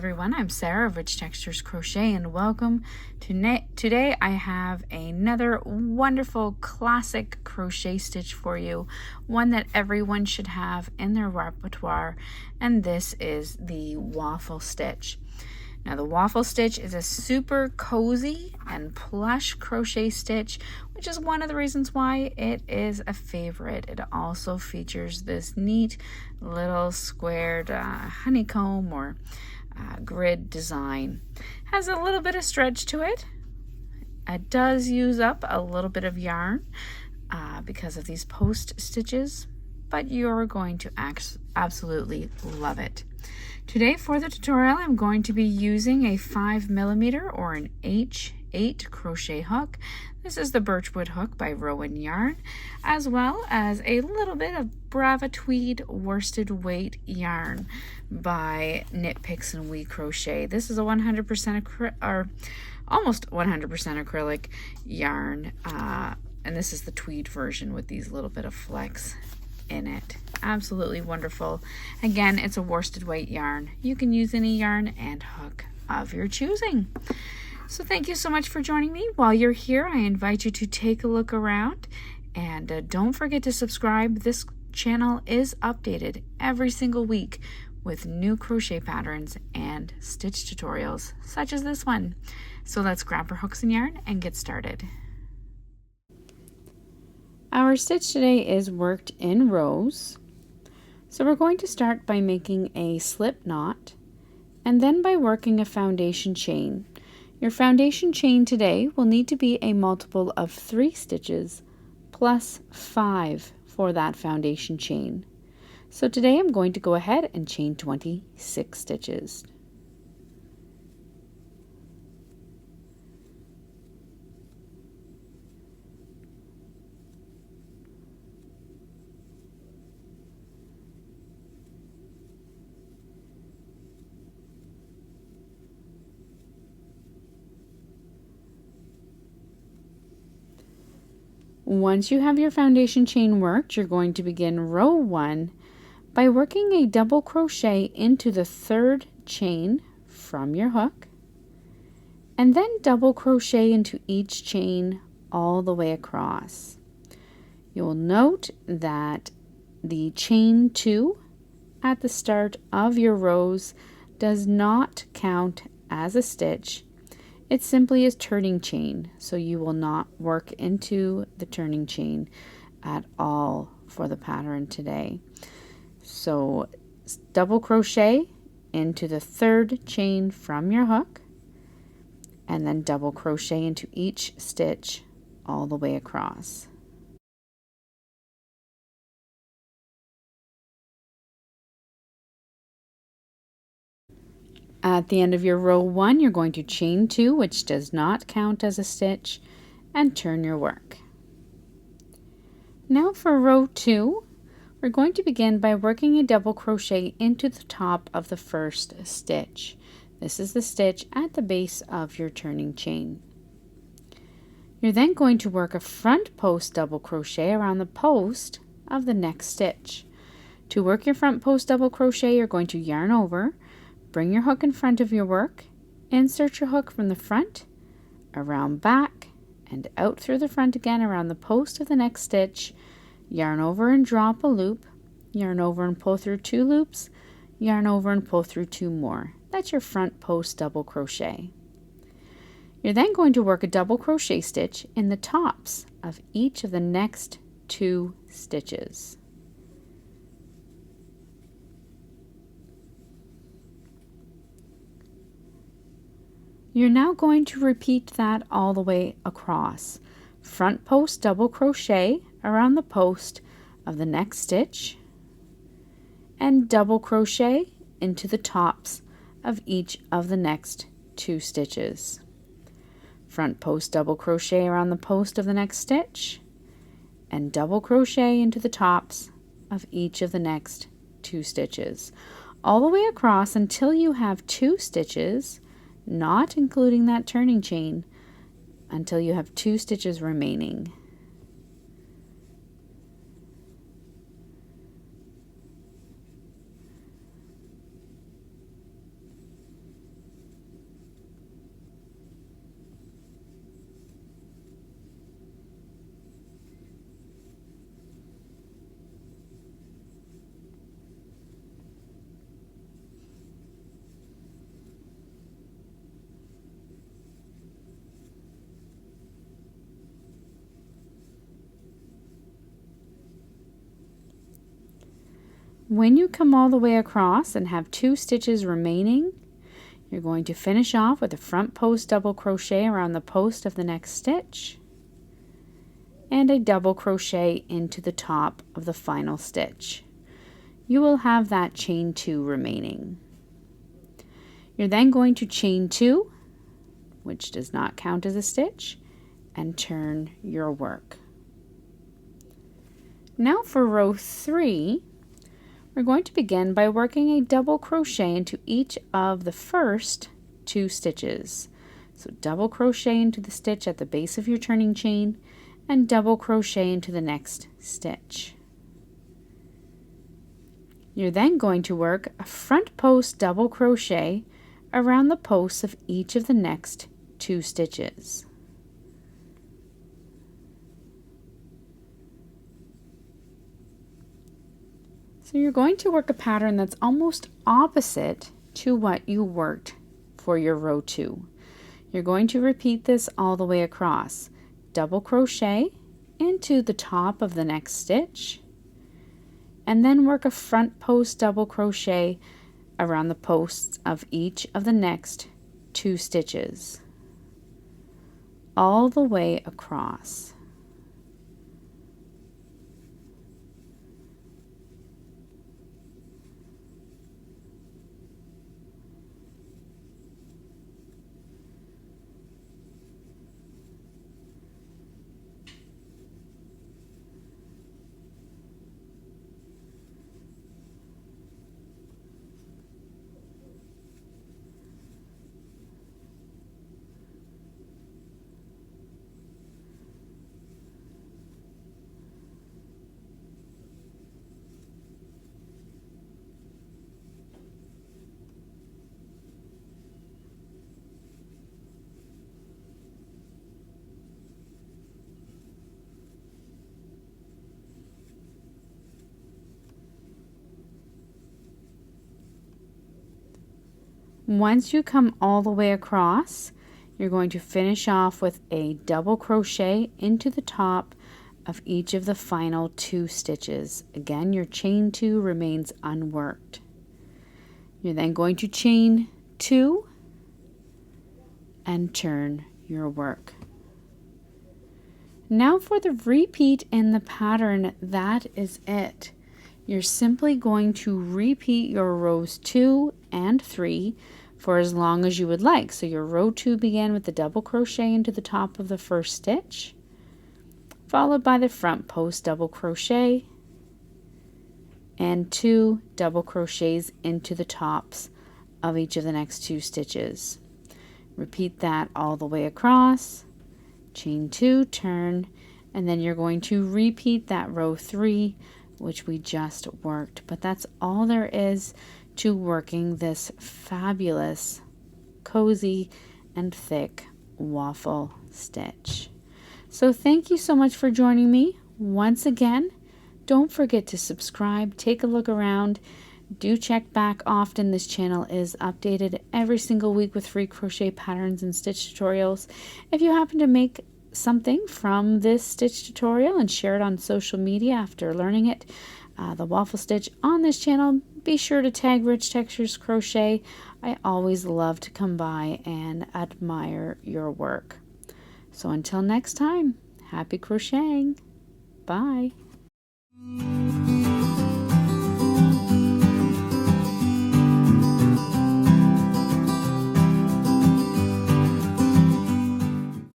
everyone, I'm Sarah of Rich Textures Crochet and welcome. Today I have another wonderful classic crochet stitch for you, one that everyone should have in their repertoire, and this is the Waffle Stitch. Now the Waffle Stitch is a super cozy and plush crochet stitch, which is one of the reasons why it is a favorite. It also features this neat little squared honeycomb or grid design. Has a little bit of stretch to it. It does use up a little bit of yarn because of these post stitches, but you're going to absolutely love it. Today for the tutorial, I'm going to be using a 5mm or an H8 crochet hook. This is the Birchwood hook by Rowan yarn, as well as a little bit of Brava Tweed worsted weight yarn by Knit Picks and WeCrochet. This is a 100% or almost 100% acrylic yarn, and this is the tweed version with these little bit of flecks in it. Absolutely wonderful. Again, it's a worsted weight yarn. You can use any yarn and hook of your choosing. So thank you so much for joining me. While you're here, I invite you to take a look around and don't forget to subscribe. This channel is updated every single week with new crochet patterns and stitch tutorials such as this one. So let's grab our hooks and yarn and get started. Our stitch today is worked in rows. So we're going to start by making a slip knot and then by working a foundation chain. Your foundation chain today will need to be a multiple of 3 stitches plus 5 for that foundation chain. So today I'm going to go ahead and chain 26 stitches. Once you have your foundation chain worked, you're going to begin row 1 by working a double crochet into the 3rd chain from your hook, and then double crochet into each chain all the way across. You'll note that the chain 2 at the start of your rows does not count as a stitch. It simply is turning chain, so you will not work into the turning chain at all for the pattern today. So double crochet into the 3rd chain from your hook and then double crochet into each stitch all the way across. At the end of your row 1, you're going to chain 2, which does not count as a stitch, and turn your work. Now for row 2, we're going to begin by working a double crochet into the top of the 1st stitch. This is the stitch at the base of your turning chain. You're then going to work a front post double crochet around the post of the next stitch. To work your front post double crochet, you're going to yarn over, bring your hook in front of your work, insert your hook from the front, around back, and out through the front again around the post of the next stitch, yarn over and drop a loop, yarn over and pull through 2 loops, yarn over and pull through 2 more. That's your front post double crochet. You're then going to work a double crochet stitch in the tops of each of the next 2 stitches. You're now going to repeat that all the way across. Front post double crochet around the post of the next stitch and double crochet into the tops of each of the next 2 stitches. Front post double crochet around the post of the next stitch and double crochet into the tops of each of the next 2 stitches, all the way across until you have 2 stitches, not including that turning chain, until you have 2 stitches remaining. When you come all the way across and have 2 stitches remaining, you're going to finish off with a front post double crochet around the post of the next stitch and a double crochet into the top of the final stitch. You will have that chain 2 remaining. You're then going to chain 2, which does not count as a stitch, and turn your work. Now for row 3, we're going to begin by working a double crochet into each of the first 2 stitches. So double crochet into the stitch at the base of your turning chain and double crochet into the next stitch. You're then going to work a front post double crochet around the posts of each of the next 2 stitches. So you're going to work a pattern that's almost opposite to what you worked for your row 2. You're going to repeat this all the way across. Double crochet into the top of the next stitch, and then work a front post double crochet around the posts of each of the next 2 stitches, all the way across. Once you come all the way across, you're going to finish off with a double crochet into the top of each of the final 2 stitches. Again, your chain 2 remains unworked. You're then going to chain 2 and turn your work. Now for the repeat in the pattern, that is it. You're simply going to repeat your rows 2 and 3 for as long as you would like. So your row 2 began with the double crochet into the top of the first stitch, followed by the front post double crochet and 2 double crochets into the tops of each of the next 2 stitches. Repeat that all the way across, chain 2, turn, and then you're going to repeat that row 3, which we just worked. But that's all there is to working this fabulous, cozy, and thick waffle stitch. So thank you so much for joining me. Once again, don't forget to subscribe, take a look around, do check back often. This channel is updated every single week with free crochet patterns and stitch tutorials. If you happen to make something from this stitch tutorial and share it on social media after learning it, the waffle stitch on this channel, be sure to tag Rich Textures Crochet. I always love to come by and admire your work. So until next time, happy crocheting. Bye.